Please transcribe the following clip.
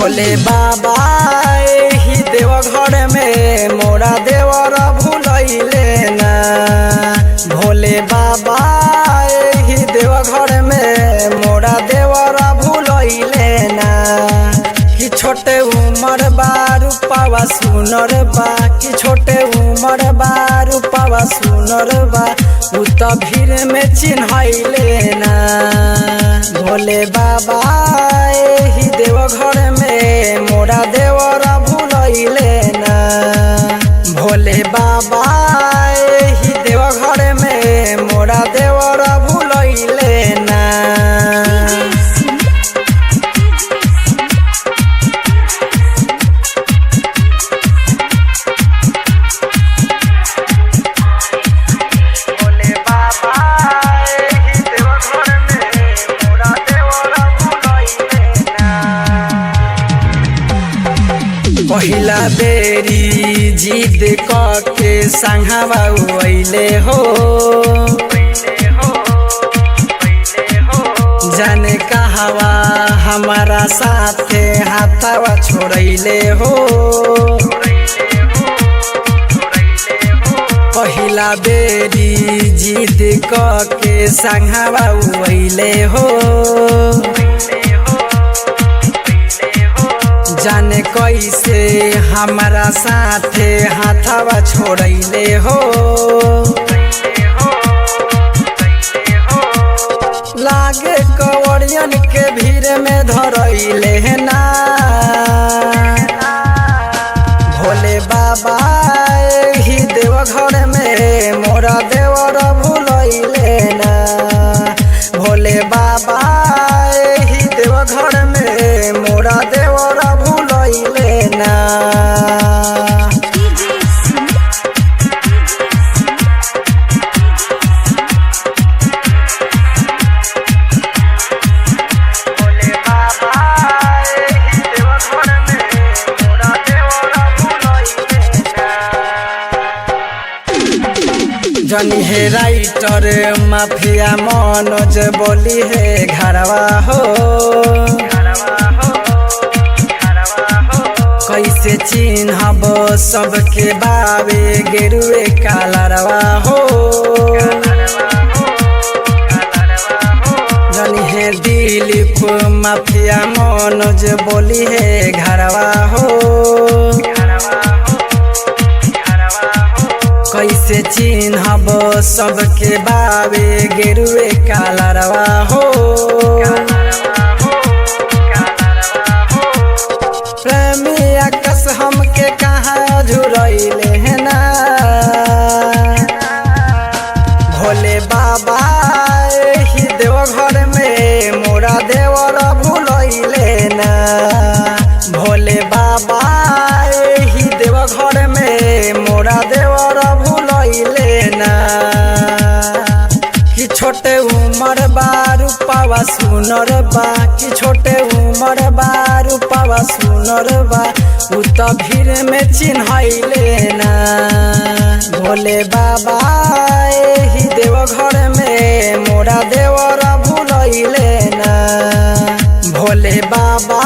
भोले बाबा एही देवघर में मोरा देवर भूलैले ना। भोले बाबा एही देवघर में मोरा देवर भूलैले ना। कि छोटे उमर बा रूपावा सुनर बा, कि छोटे उमर बा रूपावा सुनर बा, उ त भीड़ में चिन्हैले ना। भोले बाबा एही देवघर में मोरा देवर भूलैले ना। भोले बाबा एही देवघर में मोरा देवर भूलैले ना। पहिला बेरी जिद के संघवा अइले हो। जाने कहवा हमारा साथे हाथवा छोड़ैले हो। पहिला बेरी जिद के संघवा अइले हो। जाने कैसे हमारा साथे हाथवा छोड़ैले हो। लागे कवरियन के भीड़ में धरैले ना। भोले बाबा एही देवघर में मोरा देवर भूलैले ना। भोले बाबा एही देवघर में मोरा देवर भूलैले ना। जनी है राइटर माफिया मनोज बोली है घरवा हो। कैसे चिन्हब सबके बाबे गेरुए कालरवा हो। जनी है दिलीप माफिया मनोज बोली है घरवा हो। कैसे चिन्हब सबके बाबे गेरुए कालरवा हो। प्रेमी आकाश हमके कहाँ झुरैले ना। भोले बाबा एही देवघर में मोरा देवर भूलैले ना। भोले बाबा एही देवघर में मोरा देवर भूलैले ना। कि छोटे उमर बा रूपावा सुनर बा, कि छोटे उमर बा रूपावा सुनर बा, उ त भीड़ में चिन्हैले ना। भोले बाबा एही देवघर में मोरा देवर भूलैले ना। भोले बाबा